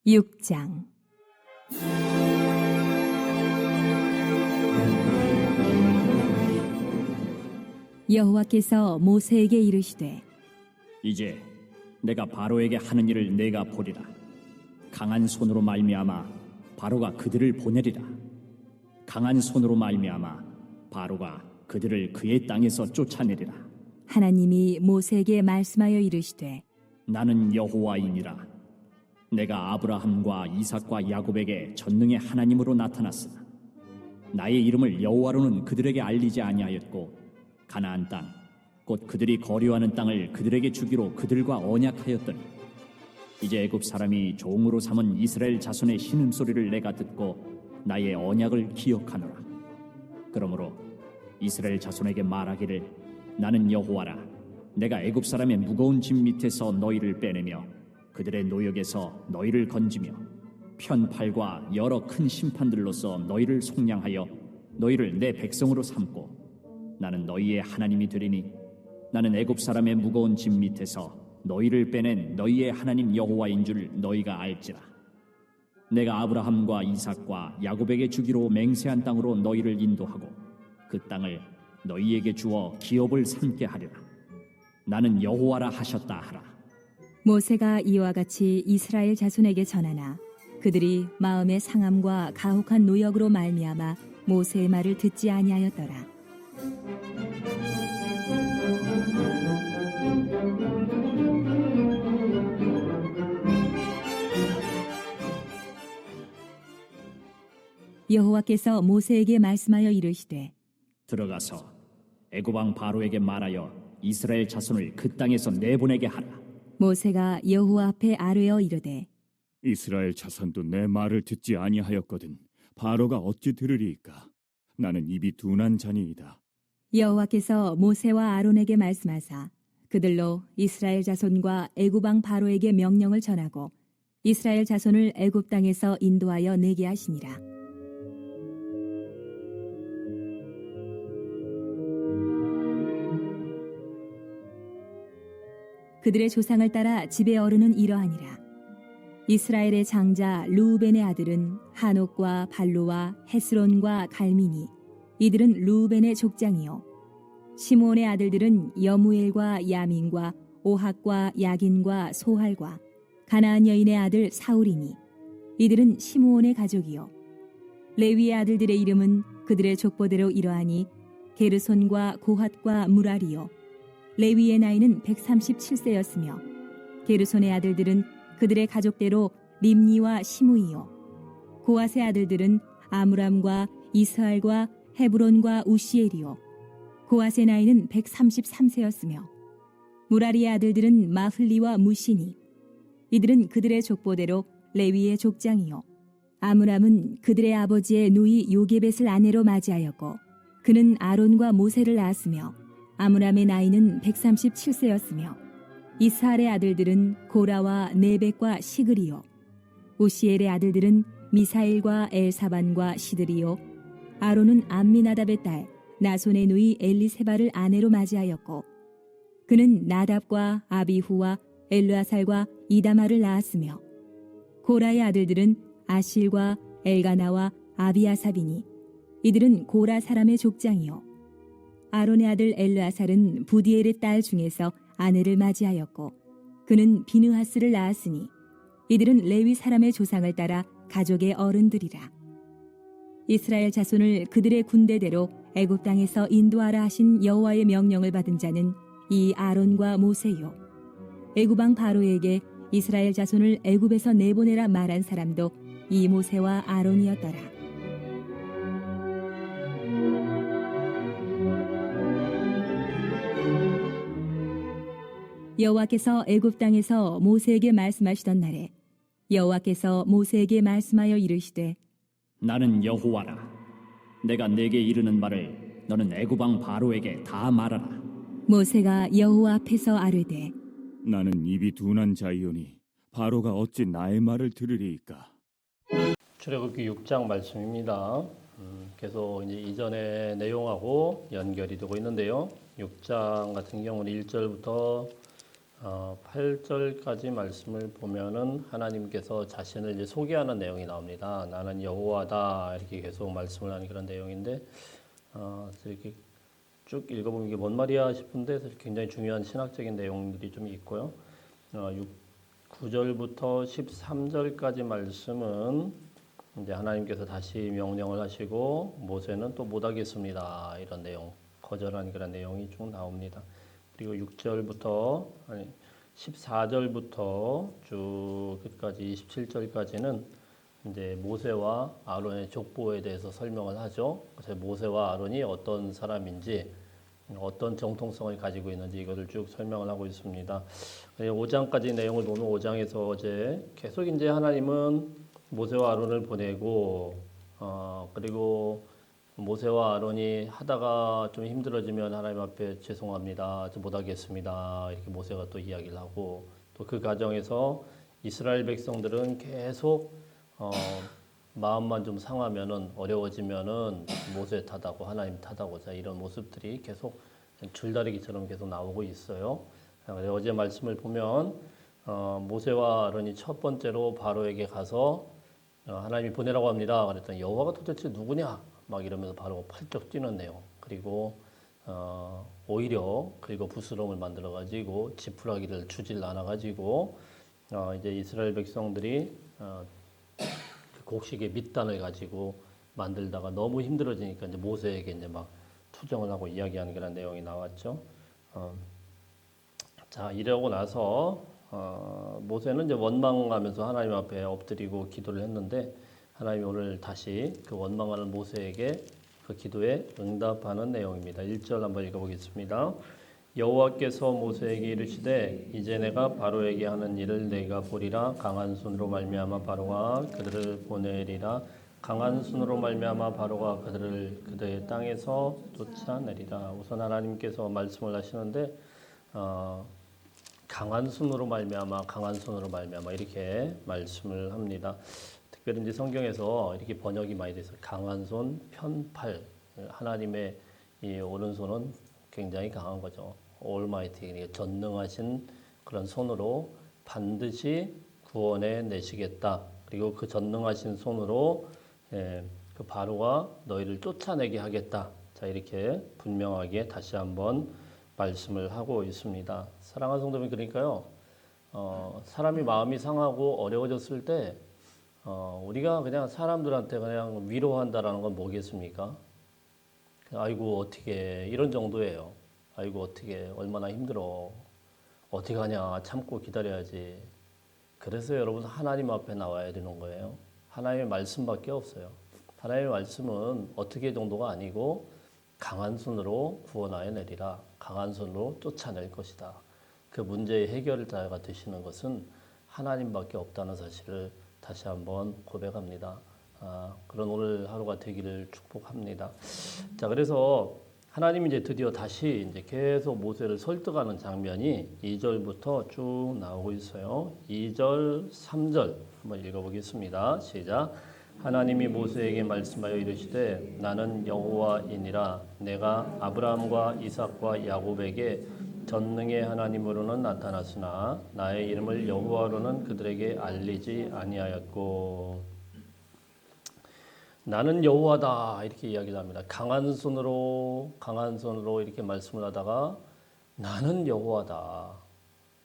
6장. 여호와께서 모세에게 이르시되 이제 내가 바로에게 하는 일을 내가 보리라. 강한 손으로 말미암아 바로가 그들을 보내리라. 강한 손으로 말미암아 바로가 그들을 그의 땅에서 쫓아내리라. 하나님이 모세에게 말씀하여 이르시되 나는 여호와이니라. 내가 아브라함과 이삭과 야곱에게 전능의 하나님으로 나타났으나 나의 이름을 여호와로는 그들에게 알리지 아니하였고 가나안 땅 곧 그들이 거류하는 땅을 그들에게 주기로 그들과 언약하였더니 이제 애굽 사람이 종으로 삼은 이스라엘 자손의 신음소리를 내가 듣고 나의 언약을 기억하노라. 그러므로 이스라엘 자손에게 말하기를 나는 여호와라. 내가 애굽 사람의 무거운 짐 밑에서 너희를 빼내며 그들의 노역에서 너희를 건지며 편팔과 여러 큰 심판들로서 너희를 속량하여 너희를 내 백성으로 삼고 나는 너희의 하나님이 되리니 나는 애굽 사람의 무거운 짐 밑에서 너희를 빼낸 너희의 하나님 여호와인 줄 너희가 알지라. 내가 아브라함과 이삭과 야곱에게 주기로 맹세한 땅으로 너희를 인도하고 그 땅을 너희에게 주어 기업을 삼게 하리라. 나는 여호와라 하셨다 하라. 모세가 이와 같이 이스라엘 자손에게 전하나 그들이 마음의 상함과 가혹한 노역으로 말미암아 모세의 말을 듣지 아니하였더라. 여호와께서 모세에게 말씀하여 이르시되 들어가서 애굽 왕 바로에게 말하여 이스라엘 자손을 그 땅에서 내보내게 하라. 모세가 여호와 앞에 아뢰어 이르되 이스라엘 자손도 내 말을 듣지 아니하였거든 바로가 어찌 들으리이까. 나는 입이 둔한 자니이다. 여호와께서 모세와 아론에게 말씀하사 그들로 이스라엘 자손과 애굽 왕 바로에게 명령을 전하고 이스라엘 자손을 애굽 땅에서 인도하여 내게 하시니라. 그들의 조상을 따라 집의 어른은 이러하니라. 이스라엘의 장자 르우벤의 아들은 하녹과 발로와 헤스론과 갈미니. 이들은 르우벤의 족장이요. 시므온의 아들들은 여무엘과 야민과 오학과 야긴과 소할과 가나안 여인의 아들 사울이니. 이들은 시므온의 가족이요. 레위의 아들들의 이름은 그들의 족보대로 이러하니 게르손과 고핫과 무라리요. 레위의 나이는 137세였으며 게르손의 아들들은 그들의 가족대로 림니와 시므이요. 고핫의 아들들은 아므람과 이스할과 헤브론과 우시엘이요. 고핫의 나이는 133세였으며 무라리의 아들들은 마흘리와 무시니. 이들은 그들의 족보대로 레위의 족장이요. 아므람은 그들의 아버지의 누이 요게벳을 아내로 맞이하였고 그는 아론과 모세를 낳았으며 아므람의 나이는 137세였으며 이스할의 아들들은 고라와 네벡과 시그리요. 우시엘의 아들들은 미사일과 엘사반과 시드리요. 아론은 암미나답의 딸 나손의 누이 엘리세바를 아내로 맞이하였고 그는 나답과 아비후와 엘르아살과 이다마를 낳았으며 고라의 아들들은 아실과 엘가나와 아비아삽이니. 이들은 고라 사람의 족장이요. 아론의 아들 엘르아살은 부디엘의 딸 중에서 아내를 맞이하였고 그는 비느하스를 낳았으니. 이들은 레위 사람의 조상을 따라 가족의 어른들이라. 이스라엘 자손을 그들의 군대대로 애굽 땅에서 인도하라 하신 여호와의 명령을 받은 자는 이 아론과 모세요. 애굽 왕 바로에게 이스라엘 자손을 애굽에서 내보내라 말한 사람도 이 모세와 아론이었더라. 여호와께서 애굽 땅에서 모세에게 말씀하시던 날에 여호와께서 모세에게 말씀하여 이르시되 나는 여호와라. 내가 내게 이르는 말을 너는 애굽 왕 바로에게 다 말하라. 모세가 여호와 앞에서 아뢰되 나는 입이 둔한 자이오니 바로가 어찌 나의 말을 들으리이까. 출애굽기 6장 말씀입니다. 계속 이제 이전의 내용하고 연결이 되고 있는데요. 6장 같은 경우는 1절부터 8절까지 말씀을 보면은 하나님께서 자신을 이제 소개하는 내용이 나옵니다. 나는 여호와다 이렇게 계속 말씀을 하는 그런 내용인데 이렇게 쭉 읽어보면 이게 뭔 말이야 싶은데 사실 굉장히 중요한 신학적인 내용들이 좀 있고요. 9절부터 13절까지 말씀은 이제 하나님께서 다시 명령을 하시고 모세는 또 못하겠습니다. 이런 내용, 거절한 그런 내용이 쭉 나옵니다. 그리고 6절부터 14절부터 쭉 끝까지 27절까지는 이제 모세와 아론의 족보에 대해서 설명을 하죠. 그래서 모세와 아론이 어떤 사람인지 어떤 정통성을 가지고 있는지 이것을 쭉 설명을 하고 있습니다. 5장까지 내용을 보면 5장에서 어제 계속 이제 하나님은 모세와 아론을 보내고 그리고 모세와 아론이 하다가 좀 힘들어지면 하나님 앞에 죄송합니다. 저 못하겠습니다. 이렇게 모세가 또 이야기를 하고 또 그 과정에서 이스라엘 백성들은 계속 마음만 좀 상하면은 어려워지면은 모세 탓하고 하나님 탓하고 자 이런 모습들이 계속 줄다리기처럼 계속 나오고 있어요. 어제 말씀을 보면 모세와 아론이 첫 번째로 바로에게 가서 하나님이 보내라고 합니다. 그랬더니 여호와가 도대체 누구냐? 막 이러면서 바로 팔쩍 뛰는 내용. 그리고 오히려 그리고 부스럼을 만들어 가지고 지푸라기를 주질 않아 가지고 이제 이스라엘 백성들이 그 곡식의 밑단을 가지고 만들다가 너무 힘들어지니까 이제 모세에게 이제 막 투정을 하고 이야기하는 그런 내용이 나왔죠. 자 이러고 나서 모세는 이제 원망하면서 하나님 앞에 엎드리고 기도를 했는데 하나님이 오늘 다시 그 원망하는 모세에게 그 기도에 응답하는 내용입니다. 1절 한번 읽어보겠습니다. 여호와께서 모세에게 이르시되 이제 내가 바로에게 하는 일을 내가 보리라. 강한 손으로 말미암아 바로가 그들을 보내리라. 강한 손으로 말미암아 바로가 그들을 그들의 땅에서 쫓아내리라. 우선 하나님께서 말씀을 하시는데 강한 손으로 말미암아 강한 손으로 말미암아 이렇게 말씀을 합니다. 특별히 이제 성경에서 이렇게 번역이 많이 돼서 강한 손, 편팔 하나님의 이 오른손은 굉장히 강한 거죠. 올마이티 전능하신 그런 손으로 반드시 구원해 내시겠다. 그리고 그 전능하신 손으로 그 바로가 너희를 쫓아내게 하겠다. 자 이렇게 분명하게 다시 한번 말씀을 하고 있습니다. 사랑하는 성도님 그러니까요. 사람이 마음이 상하고 어려워졌을 때 우리가 그냥 사람들한테 그냥 위로한다라는 건 뭐겠습니까? 아이고 어떻게 이런 정도예요. 아이고 어떻게 얼마나 힘들어. 어떻게 하냐 참고 기다려야지. 그래서 여러분 하나님 앞에 나와야 되는 거예요. 하나님의 말씀밖에 없어요. 하나님의 말씀은 어떻게 정도가 아니고 강한 손으로 구원하여 내리라. 강한 손으로 쫓아낼 것이다. 그 문제의 해결자가 되시는 것은 하나님밖에 없다는 사실을 다시 한번 고백합니다. 그런 오늘 하루가 되기를 축복합니다. 자, 그래서 하나님이 이제 드디어 다시 이제 계속 모세를 설득하는 장면이 2절부터 쭉 나오고 있어요. 2절, 3절 한번 읽어보겠습니다. 시작. 하나님이 모세에게 말씀하여 이르시되 나는 여호와이니라. 내가 아브라함과 이삭과 야곱에게 전능의 하나님으로는 나타났으나 나의 이름을 여호와로는 그들에게 알리지 아니하였고. 나는 여호와다 이렇게 이야기를 합니다. 강한 손으로 이렇게 말씀을 하다가 나는 여호와다.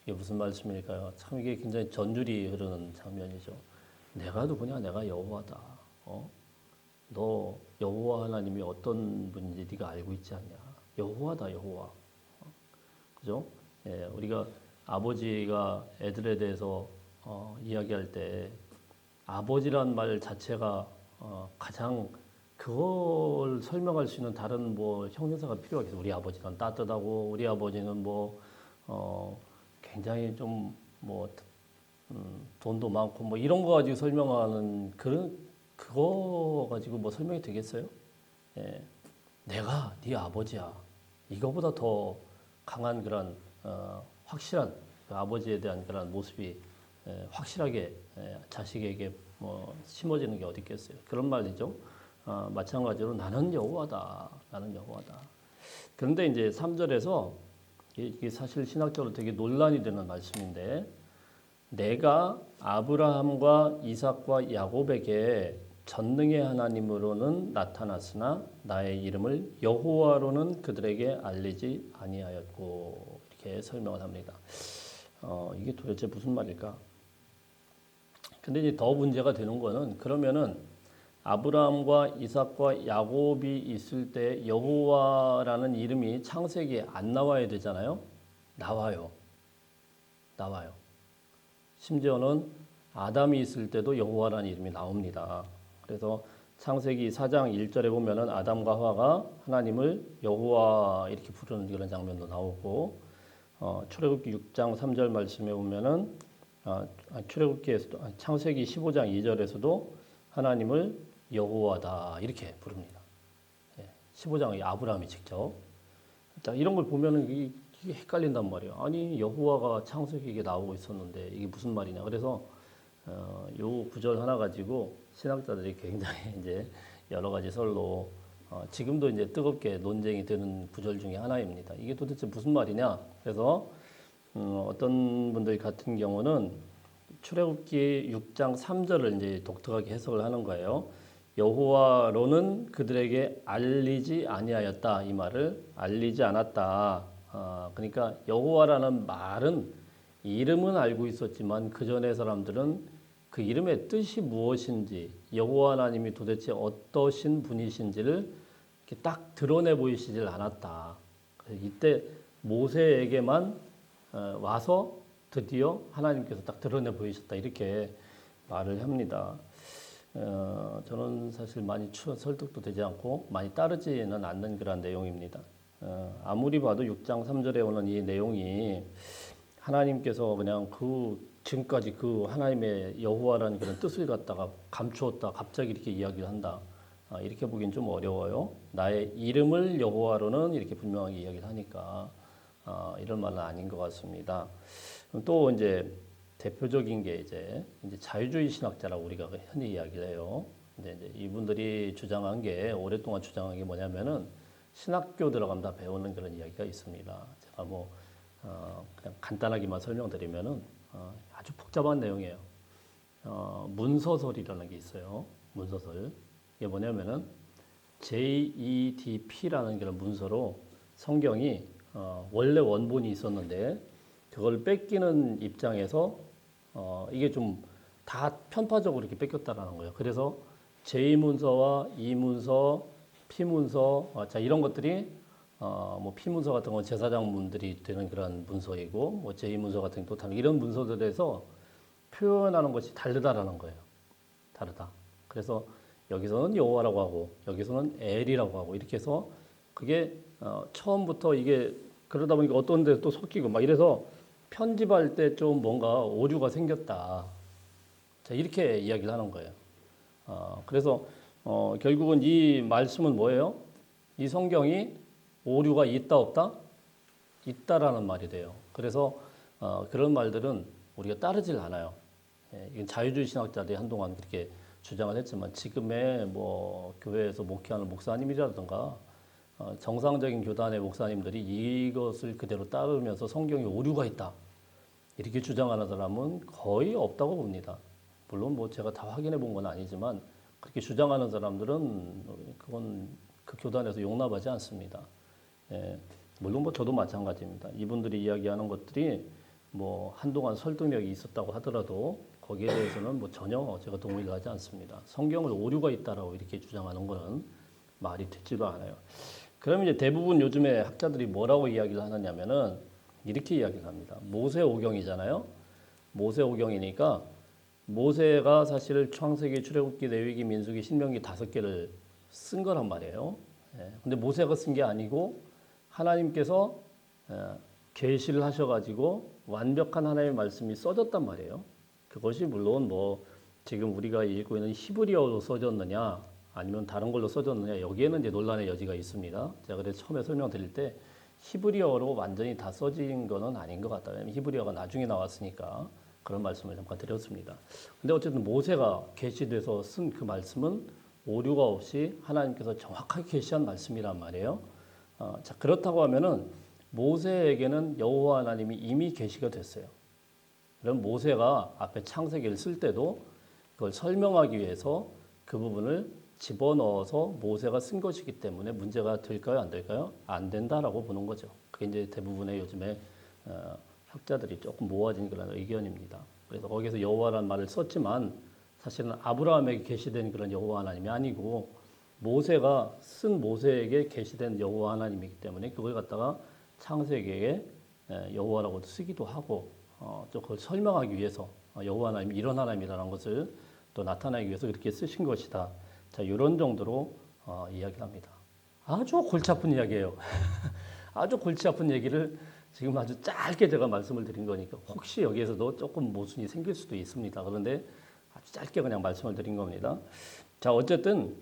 이게 무슨 말씀일까요? 참 이게 굉장히 전율이 흐르는 장면이죠. 내가 누구냐? 내가 여호와다. 너 여호와 하나님이 어떤 분인지 네가 알고 있지 않냐? 여호와다 여호와. 그죠? 예, 우리가 아버지가 애들에 대해서 이야기할 때 아버지란 말 자체가 가장 그걸 설명할 수 있는 다른 뭐 형용사가 필요하겠어요. 우리 아버지는 따뜻하고 우리 아버지는 뭐 굉장히 좀 뭐 돈도 많고 뭐 이런 거 가지고 설명하는 그거 가지고 뭐 설명이 되겠어요? 예, 내가 네 아버지야. 이거보다 더 강한 그런 확실한 그 아버지에 대한 그런 모습이 확실하게 자식에게 뭐 심어지는 게 어디 있겠어요? 그런 말이죠. 마찬가지로 나는 여호와다. 나는 여호와다. 그런데 이제 3절에서 이게 사실 신학적으로 되게 논란이 되는 말씀인데 내가 아브라함과 이삭과 야곱에게 전능의 하나님으로는 나타났으나 나의 이름을 여호와로는 그들에게 알리지 아니하였고 이렇게 설명을 합니다. 이게 도대체 무슨 말일까? 근데 이제 더 문제가 되는 거는 그러면은 아브라함과 이삭과 야곱이 있을 때 여호와라는 이름이 창세기에 안 나와야 되잖아요. 나와요. 심지어는 아담이 있을 때도 여호와라는 이름이 나옵니다. 그래서 창세기 4장 1절에 보면은 아담과 하와가 하나님을 여호와 이렇게 부르는 그런 장면도 나오고 출애굽기 6장 3절 말씀에 보면은 출애굽기에서도 창세기 15장 2절에서도 하나님을 여호와다 이렇게 부릅니다. 15장이 아브라함이 직접. 자, 이런 걸 보면은 이게 헷갈린단 말이에요. 아니 여호와가 창세기에 나오고 있었는데 이게 무슨 말이냐. 그래서 요 구절 하나 가지고 신학자들이 굉장히 이제 여러 가지 설로 지금도 이제 뜨겁게 논쟁이 되는 구절 중에 하나입니다. 이게 도대체 무슨 말이냐? 그래서 어떤 분들 같은 경우는 출애굽기 6장 3절을 이제 독특하게 해석을 하는 거예요. 여호와로는 그들에게 알리지 아니하였다. 이 말을 알리지 않았다. 그러니까 여호와라는 말은 이름은 알고 있었지만 그 전에 사람들은 그 이름의 뜻이 무엇인지 여호와 하나님이 도대체 어떠신 분이신지를 이렇게 딱 드러내 보이시질 않았다. 그래서 이때 모세에게만 와서 드디어 하나님께서 딱 드러내 보이셨다 이렇게 말을 합니다. 저는 사실 많이 설득도 되지 않고 많이 따르지는 않는 그런 내용입니다. 아무리 봐도 6장 3절에 오는 이 내용이 하나님께서 그냥 지금까지 그 하나님의 여호와라는 그런 뜻을 갖다가 감추었다 갑자기 이렇게 이야기를 한다. 이렇게 보기엔 좀 어려워요. 나의 이름을 여호와로는 이렇게 분명하게 이야기를 하니까 이런 말은 아닌 것 같습니다. 또 이제 대표적인 게 이제 자유주의 신학자라고 우리가 흔히 이야기를 해요. 근데 이제 이분들이 주장한 게 오랫동안 주장한 게 뭐냐면은 신학교 들어가면 다 배우는 그런 이야기가 있습니다. 제가 그냥 간단하게만 설명드리면은 아주 복잡한 내용이에요. 문서설이라는 게 있어요. 문서설. 이게 뭐냐면은 JEDP라는 그런 문서로 성경이 원래 원본이 있었는데 그걸 뺏기는 입장에서 이게 좀 다 편파적으로 이렇게 뺏겼다라는 거예요. 그래서 제2문서와 이문서, 피문서, 자 이런 것들이 뭐 피문서 같은 건 제사장문들이 되는 그런 문서이고 뭐 제2문서 같은 또 다른 이런 문서들에서 표현하는 것이 다르다라는 거예요. 다르다. 그래서 여기서는 여호와라고 하고 여기서는 엘이라고 하고 이렇게 해서 그게 처음부터 이게 그러다 보니까 어떤 데서 또 섞이고 막 이래서 편집할 때 좀 뭔가 오류가 생겼다. 자, 이렇게 이야기를 하는 거예요. 그래서 결국은 이 말씀은 뭐예요? 이 성경이 오류가 있다 없다? 있다라는 말이 돼요. 그래서 그런 말들은 우리가 따르질 않아요. 이건 자유주의 신학자들이 한동안 그렇게 주장을 했지만 지금의 뭐 교회에서 목회하는 목사님이라든가 정상적인 교단의 목사님들이 이것을 그대로 따르면서 성경에 오류가 있다. 이렇게 주장하는 사람은 거의 없다고 봅니다. 물론 뭐 제가 다 확인해 본 건 아니지만 그렇게 주장하는 사람들은 그건 그 교단에서 용납하지 않습니다. 물론 뭐 저도 마찬가지입니다. 이분들이 이야기하는 것들이 뭐 한동안 설득력이 있었다고 하더라도 거기에 대해서는 뭐 전혀 제가 동의를 하지 않습니다. 성경을 오류가 있다라고 이렇게 주장하는 거는 말이 되지도 않아요. 그러면 이제 대부분 요즘에 학자들이 뭐라고 이야기를 하느냐면은 이렇게 이야기를 합니다. 모세오경이잖아요. 모세오경이니까 모세가 사실 창세기, 출애굽기, 레위기, 민수기, 신명기 5개를 쓴 거란 말이에요. 근데 모세가 쓴 게 아니고 하나님께서 계시를 하셔가지고 완벽한 하나님의 말씀이 써졌단 말이에요. 그것이 물론 뭐 지금 우리가 읽고 있는 히브리어로 써졌느냐 아니면 다른 걸로 써졌느냐 여기에는 이제 논란의 여지가 있습니다. 제가 그래서 처음에 설명드릴 때 히브리어로 완전히 다 써진 거는 아닌 것 같다. 왜냐하면 히브리어가 나중에 나왔으니까 그런 말씀을 잠깐 드렸습니다. 근데 어쨌든 모세가 계시돼서 쓴 그 말씀은 오류가 없이 하나님께서 정확하게 계시한 말씀이란 말이에요. 자 그렇다고 하면은 모세에게는 여호와 하나님이 이미 계시가 됐어요. 그럼 모세가 앞에 창세기를 쓸 때도 그걸 설명하기 위해서 그 부분을 집어넣어서 모세가 쓴 것이기 때문에 문제가 될까요? 안 될까요? 안 된다라고 보는 거죠. 그게 이제 대부분의 요즘에 학자들이 조금 모아진 그런 의견입니다. 그래서 거기서 여호와라는 말을 썼지만 사실은 아브라함에게 계시된 그런 여호와 하나님이 아니고 모세가 쓴 모세에게 계시된 여호와 하나님이기 때문에 그걸 갖다가 창세기에 여호와라고도 쓰기도 하고 또 그걸 설명하기 위해서 여호와 하나님이 이런 하나님이라는 것을 또 나타내기 위해서 그렇게 쓰신 것이다. 자, 이런 정도로 이야기를 합니다. 아주 골치 아픈 이야기예요. 아주 골치 아픈 얘기를 지금 아주 짧게 제가 말씀을 드린 거니까 혹시 여기에서도 조금 모순이 생길 수도 있습니다. 그런데 아주 짧게 그냥 말씀을 드린 겁니다. 자, 어쨌든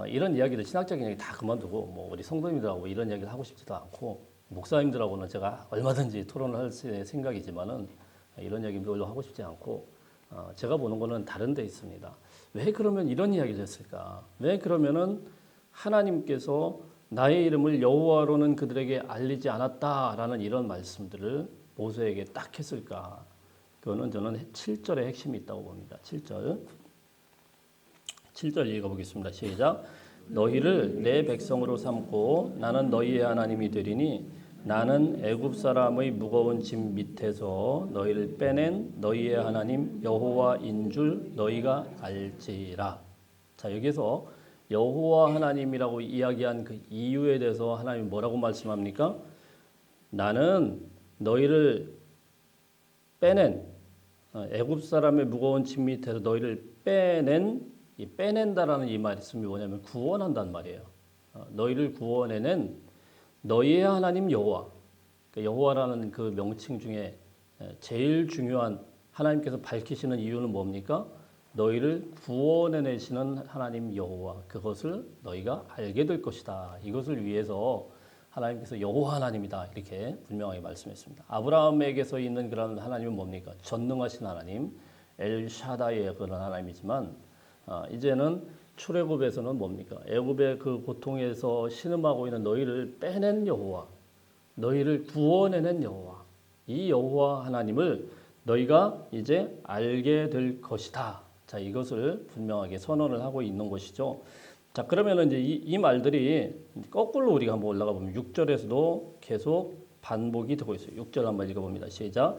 이런 이야기들 신학적인 이야기 다 그만두고 뭐 우리 성도님들하고 이런 이야기를 하고 싶지도 않고 목사님들하고는 제가 얼마든지 토론을 할 생각이지만은 이런 이야기 별로 하고 싶지 않고 제가 보는 거는 다른 데 있습니다. 왜 그러면 이런 이야기를 했을까? 왜 그러면은 하나님께서 나의 이름을 여호와로는 그들에게 알리지 않았다라는 이런 말씀들을 모세에게 딱 했을까? 그거는 저는 7절의 핵심이 있다고 봅니다. 7절 읽어보겠습니다. 시작. 너희를 내 백성으로 삼고 나는 너희의 하나님이 되리니 나는 애굽 사람의 무거운 짐 밑에서 너희를 빼낸 너희의 하나님 여호와인 줄 너희가 알지라. 자, 여기서 여호와 하나님이라고 이야기한 그 이유에 대해서 하나님이 뭐라고 말씀합니까? 나는 너희를 빼낸 애굽 사람의 무거운 짐 밑에서 너희를 빼낸 이 빼낸다라는 이 말씀이 뭐냐면 구원한다는 말이에요. 너희를 구원해낸 너희의 하나님 여호와. 그러니까 여호와라는 그 명칭 중에 제일 중요한 하나님께서 밝히시는 이유는 뭡니까? 너희를 구원해내시는 하나님 여호와. 그것을 너희가 알게 될 것이다. 이것을 위해서 하나님께서 여호와 하나님이다. 이렇게 분명하게 말씀했습니다. 아브라함에게서 있는 그런 하나님은 뭡니까? 전능하신 하나님, 엘샤다이의 그런 하나님이지만 이제는 출애굽에서는 뭡니까? 애굽의 그 고통에서 신음하고 있는 너희를 빼낸 여호와, 너희를 구원해낸 여호와, 이 여호와 하나님을 너희가 이제 알게 될 것이다. 자, 이것을 분명하게 선언을 하고 있는 것이죠. 자, 그러면 이제 이 말들이 거꾸로 우리가 한번 올라가 보면 6절에서도 계속 반복이 되고 있어요. 6절 한번 읽어봅니다. 시작.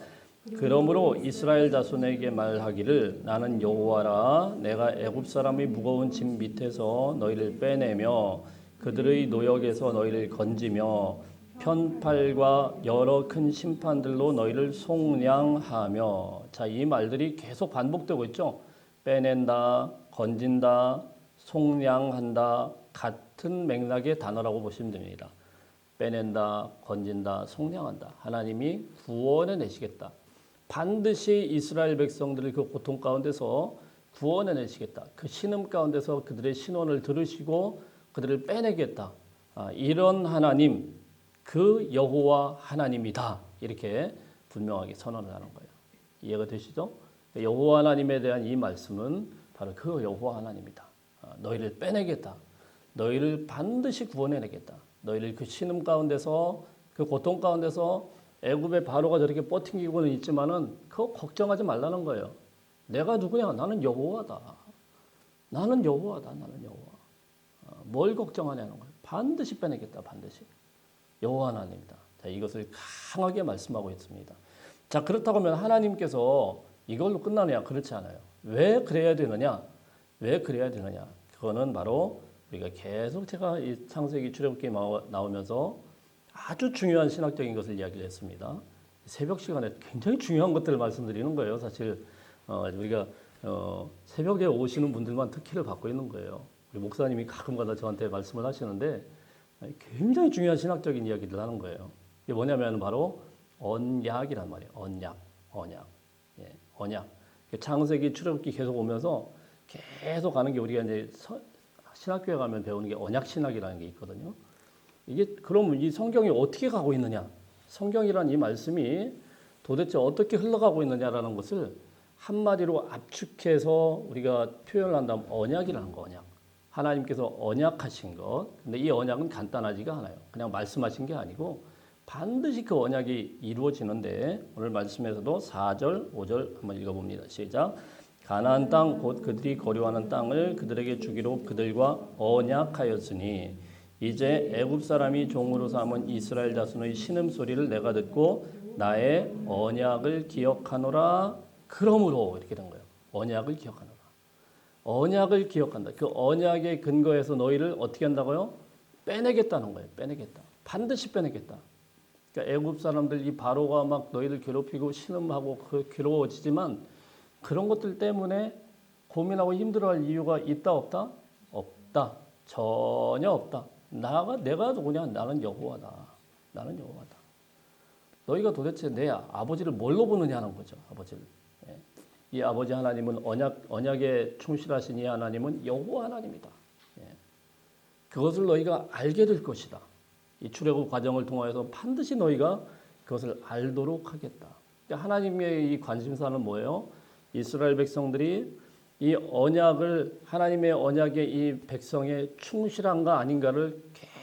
그러므로 이스라엘 자손에게 말하기를 나는 여호와라 내가 애굽 사람의 무거운 짐 밑에서 너희를 빼내며 그들의 노역에서 너희를 건지며 편팔과 여러 큰 심판들로 너희를 속량하며. 자, 이 말들이 계속 반복되고 있죠. 빼낸다, 건진다, 속량한다. 같은 맥락의 단어라고 보시면 됩니다. 빼낸다, 건진다, 속량한다. 하나님이 구원해 내시겠다. 반드시 이스라엘 백성들을 그 고통 가운데서 구원해 내시겠다. 그 신음 가운데서 그들의 신원을 들으시고 그들을 빼내겠다. 이런 하나님, 그 여호와 하나님이다. 이렇게 분명하게 선언을 하는 거예요. 이해가 되시죠? 여호와 하나님에 대한 이 말씀은 바로 그 여호와 하나님이다. 너희를 빼내겠다. 너희를 반드시 구원해내겠다. 너희를 그 신음 가운데서 그 고통 가운데서 애굽의 바로가 저렇게 버팅기고는 있지만은 그거 걱정하지 말라는 거예요. 내가 누구냐? 나는 여호와다. 나는 여호와다. 나는 여호와. 뭘 걱정하냐는 거예요. 반드시 빼내겠다. 반드시. 여호와 하나님이다. 자, 이것을 강하게 말씀하고 있습니다. 자, 그렇다고 하면 하나님께서 이걸로 끝나느냐? 그렇지 않아요. 왜 그래야 되느냐? 왜 그래야 되느냐? 그거는 바로 우리가 계속 제가 이 창세기 출애굽기 나오면서 아주 중요한 신학적인 것을 이야기를 했습니다. 새벽 시간에 굉장히 중요한 것들을 말씀드리는 거예요. 사실 우리가 새벽에 오시는 분들만 특혜를 받고 있는 거예요. 우리 목사님이 가끔가다 저한테 말씀을 하시는데 굉장히 중요한 신학적인 이야기를 하는 거예요. 이게 뭐냐면 바로 언약이란 말이에요. 언약. 예, 언약. 창세기 출애굽기 계속 오면서 계속 가는 게 우리가 이제 신학교에 가면 배우는 게 언약 신학이라는 게 있거든요. 이게 그럼 이 성경이 어떻게 가고 있느냐? 성경이란 이 말씀이 도대체 어떻게 흘러가고 있느냐라는 것을 한마디로 압축해서 우리가 표현을 한다면 언약이라는 거, 언약. 하나님께서 언약하신 것. 근데 이 언약은 간단하지가 않아요. 그냥 말씀하신 게 아니고 반드시 그 언약이 이루어지는데 오늘 말씀에서도 4절, 5절 한번 읽어봅니다. 시작. 가나안 땅 곧 그들이 거류하는 땅을 그들에게 주기로 그들과 언약하였으니 이제 애굽 사람이 종으로 삼은 이스라엘 자손의 신음소리를 내가 듣고 나의 언약을 기억하노라. 그러므로 이렇게 된 거예요. 언약을 기억하노라. 언약을 기억한다. 그 언약의 근거에서 너희를 어떻게 한다고요? 빼내겠다는 거예요. 빼내겠다. 반드시 빼내겠다. 그러니까 애굽 사람들 이 바로가 막 너희들 괴롭히고 신음하고 괴로워지지만 그런 것들 때문에 고민하고 힘들어할 이유가 있다 없다? 없다. 전혀 없다. 내가 누구냐? 나는 여호와다. 나는 여호와다. 너희가 도대체 내 아버지를 뭘로 보느냐는 거죠. 아버지를. 예. 이 아버지 하나님은 언약에 충실하신 이 하나님은 여호와 하나님이다. 예. 그것을 너희가 알게 될 것이다. 이 출애굽 과정을 통하여서 반드시 너희가 그것을 알도록 하겠다. 그러니까 하나님의 이 관심사는 뭐예요? 이스라엘 백성들이 이 언약을 하나님의 언약에 이 백성의 충실한가 아닌가를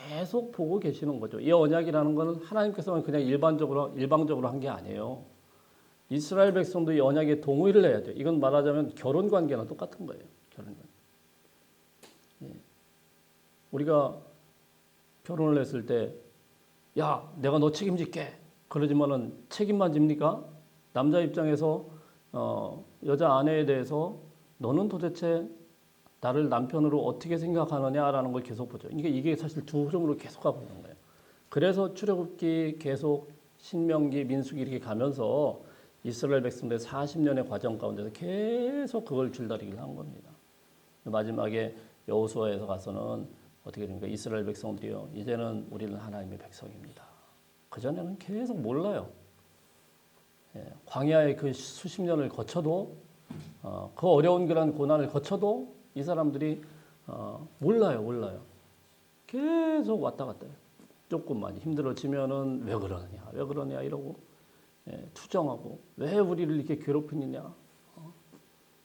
계속 보고 계시는 거죠. 이 언약이라는 것은 하나님께서는 그냥 일방적으로 한 게 아니에요. 이스라엘 백성도 이 언약에 동의를 해야 돼요. 이건 말하자면 결혼 관계나 똑같은 거예요. 결혼 관계. 예. 우리가 결혼을 했을 때, 야, 내가 너 책임질게. 그러지만은 책임만 집니까? 남자 입장에서 여자 아내에 대해서 너는 도대체 나를 남편으로 어떻게 생각하느냐라는 걸 계속 보죠. 이게 사실 두 흐름으로 계속 가고 있는 거예요. 그래서 출애굽기 계속 신명기, 민수기 이렇게 가면서 이스라엘 백성들 40년의 과정 가운데서 계속 그걸 줄다리기를 한 겁니다. 마지막에 여호수아에서 가서는 어떻게 됩니까? 이스라엘 백성들이요. 이제는 우리는 하나님의 백성입니다. 그전에는 계속 몰라요. 예, 광야의 그 수십 년을 거쳐도 그 어려운 그런 고난을 거쳐도 이 사람들이 몰라요. 계속 왔다 갔다 해요. 조금만 힘들어지면은 왜 그러냐 이러고 투정하고 왜 우리를 이렇게 괴롭히느냐.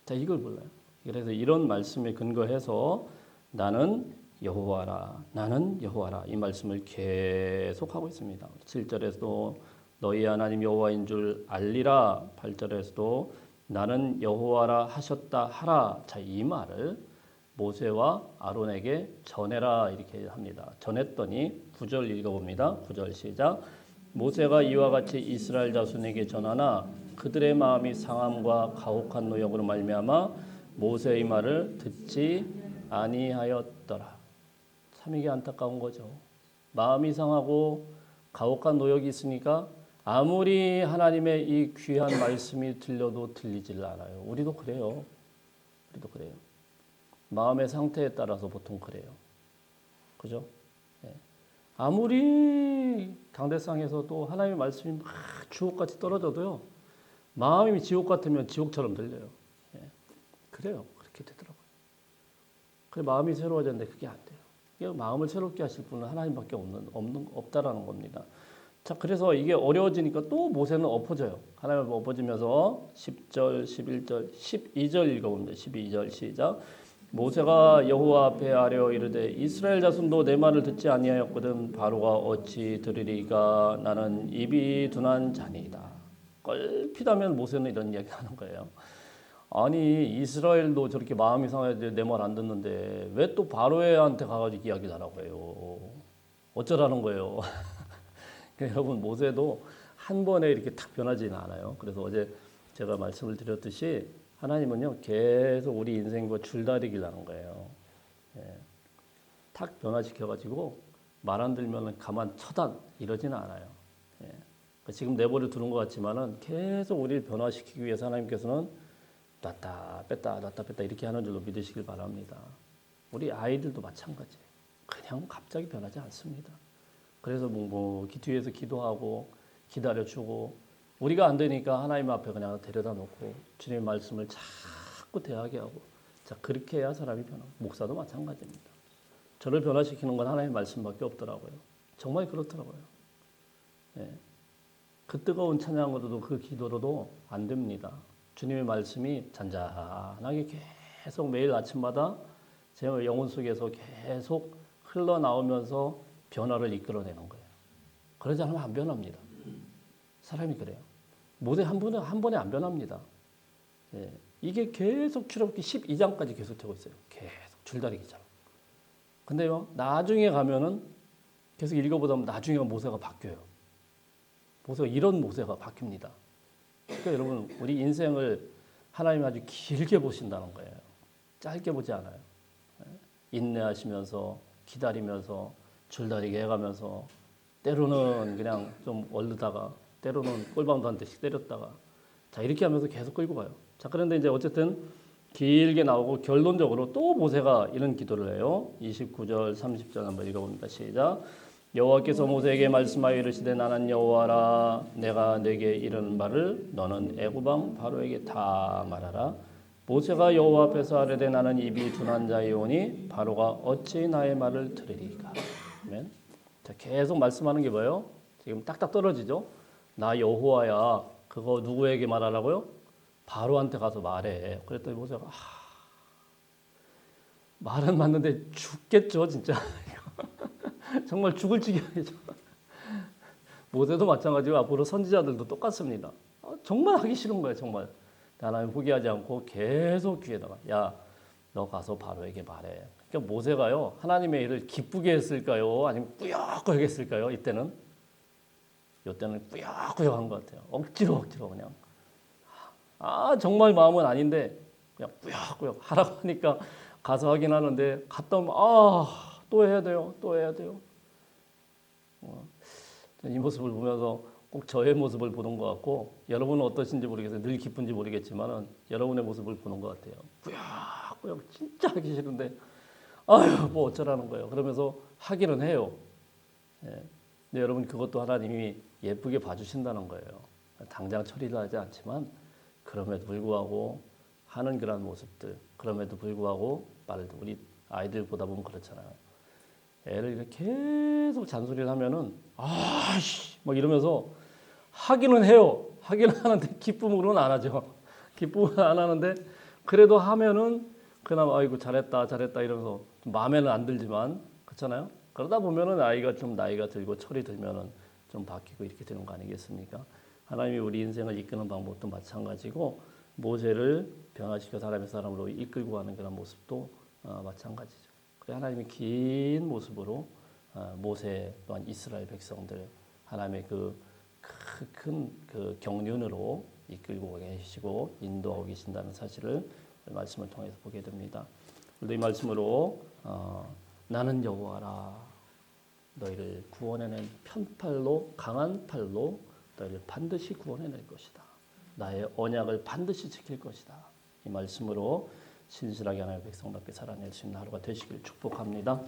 자, 이걸 몰라요. 그래서 이런 말씀에 근거해서 나는 여호와라 이 말씀을 계속하고 있습니다. 7절에서도 너희 하나님 여호와인 줄 알리라. 8절에서도 나는 여호와라 하셨다 하라. 자, 이 말을 모세와 아론에게 전해라 이렇게 합니다. 전했더니 9절 읽어봅니다. 9절 시작. 모세가 이와 같이 이스라엘 자손에게 전하나 그들의 마음이 상함과 가혹한 노역으로 말미암아 모세의 말을 듣지 아니하였더라. 참 이게 안타까운 거죠. 마음이 상하고 가혹한 노역이 있으니까 아무리 하나님의 이 귀한 말씀이 들려도 들리질 않아요. 우리도 그래요. 마음의 상태에 따라서 보통 그래요. 그죠? 네. 아무리 강대상에서도 하나님의 말씀이 막 주옥같이 떨어져도요. 마음이 지옥 같으면 지옥처럼 들려요. 네. 그래요. 그렇게 되더라고요. 그래 마음이 새로워졌는데 그게 안 돼요. 마음을 새롭게 하실 분은 하나님밖에 없다라는 겁니다. 자, 그래서 이게 어려워지니까 또 모세는 엎어져요. 하나님을 엎어지면서 10절, 11절, 12절 읽어봅니다. 12절 시작. 모세가 여호와 앞에 아뢰어 이르되 이스라엘 자손도 내 말을 듣지 아니하였거든 바로가 어찌 들으리까 나는 입이 둔한 자니이다. 껄핏하면 모세는 이런 이야기 하는 거예요. 아니 이스라엘도 저렇게 마음이 상해서 내 말 안 듣는데 왜 또 바로한테 가가지고 이야기를 하라고 해요. 어쩌라는 거예요. 여러분 모세도 한 번에 이렇게 탁 변하지는 않아요. 그래서 어제 제가 말씀을 드렸듯이 하나님은요 계속 우리 인생과 줄다리기를 하는 거예요. 예. 탁 변화시켜가지고 말 안 들면 가만 처단 이러지는 않아요. 예. 지금 내버려 두는 것 같지만은 계속 우리를 변화시키기 위해서 하나님께서는 놨다 뺐다 이렇게 하는 줄로 믿으시길 바랍니다. 우리 아이들도 마찬가지예요. 그냥 갑자기 변하지 않습니다. 그래서 뭐 뒤에서 기도하고 기다려주고 우리가 안 되니까 하나님 앞에 그냥 데려다 놓고 주님의 말씀을 자꾸 대하게 하고 자 그렇게 해야 사람이 변하고 목사도 마찬가지입니다. 저를 변화시키는 건 하나님의 말씀밖에 없더라고요. 정말 그렇더라고요. 예. 그 뜨거운 찬양으로도 그 기도로도 안 됩니다. 주님의 말씀이 잔잔하게 계속 매일 아침마다 제 영혼 속에서 계속 흘러나오면서 변화를 이끌어내는 거예요. 그러지 않으면 안 변합니다. 사람이 그래요. 모세 한 번에 안 변합니다. 예. 이게 계속 출애굽기 12장까지 계속 되고 있어요. 계속 줄다리기처럼. 근데요, 나중에 가면은 계속 읽어보다 보면 나중에 모세가 바뀌어요. 모세가 이런 모세가 바뀝니다. 그러니까 여러분, 우리 인생을 하나님이 아주 길게 보신다는 거예요. 짧게 보지 않아요. 인내하시면서 기다리면서 줄다리기 해가면서 때로는 그냥 좀 얼르다가 때로는 꼴방도 한 대씩 때렸다가 자 이렇게 하면서 계속 끌고 가요. 자 그런데 이제 어쨌든 길게 나오고 결론적으로 또 모세가 이런 기도를 해요. 29절 30절 한번 읽어봅니다. 시작. 여호와께서 모세에게 말씀하여 이르시되 나는 여호와라 내가 내게 이르는 말을 너는 애굽 왕 바로에게 다 말하라. 모세가 여호와 앞에서 아뢰되 나는 입이 둔한 자이오니 바로가 어찌 나의 말을 들으리까. 아멘. 자 계속 말씀하는 게 뭐예요? 지금 딱딱 떨어지죠. 나 여호와야. 그거 누구에게 말하라고요? 바로한테 가서 말해. 그랬더니 모세가 말은 맞는데 죽겠죠 진짜. 정말 죽을 지경이죠. 모세도 마찬가지고 앞으로 선지자들도 똑같습니다. 정말 하기 싫은 거예요 정말. 하나님 포기하지 않고 계속 귀에다가 야 너 가서 바로에게 말해. 그러니까 모세가요 하나님의 일을 기쁘게 했을까요? 아니면 꾸역꾸역 했을까요? 이때는 꾸역꾸역 한 것 같아요. 억지로 그냥. 정말 마음은 아닌데 그냥 꾸역꾸역 하라고 하니까 가서 하긴 하는데 갔다 오면 또 해야 돼요. 이 모습을 보면서 꼭 저의 모습을 보는 것 같고 여러분은 어떠신지 모르겠어요. 늘 기쁜지 모르겠지만은 여러분의 모습을 보는 것 같아요. 꾸역꾸역 진짜 하기 싫은데 뭐 어쩌라는 거예요. 그러면서 하기는 해요. 예. 근데 여러분 그것도 하나님이 예쁘게 봐주신다는 거예요. 당장 처리를 하지 않지만 그럼에도 불구하고 하는 그런 모습들 그럼에도 불구하고 말도 우리 아이들 보다 보면 그렇잖아요. 애를 이렇게 계속 잔소리를 하면은 막 이러면서 하기는 해요. 하기는 하는데 기쁨으로는 안 하죠. 기쁨은 안 하는데 그래도 하면은 그나마 아이고 잘했다 이러면서 좀 마음에는 안 들지만 그렇잖아요. 그러다 보면은 아이가 좀 나이가 들고 철이 들면은 좀 바뀌고 이렇게 되는 거 아니겠습니까? 하나님이 우리 인생을 이끄는 방법도 마찬가지고 모세를 변화시켜 사람으로 이끌고 가는 그런 모습도 마찬가지죠. 그래 하나님이 긴 모습으로 모세 또한 이스라엘 백성들 하나님의 큰 경륜으로 이끌고 계시고 인도하고 계신다는 사실을 말씀을 통해서 보게 됩니다. 우리도 이 말씀으로 나는 여호와라 너희를 구원해낸 편팔로 강한 팔로 너희를 반드시 구원해낼 것이다. 나의 언약을 반드시 지킬 것이다. 이 말씀으로 신실하게 하나님의 백성답게 살아낼 수 있는 하루가 되시길 축복합니다.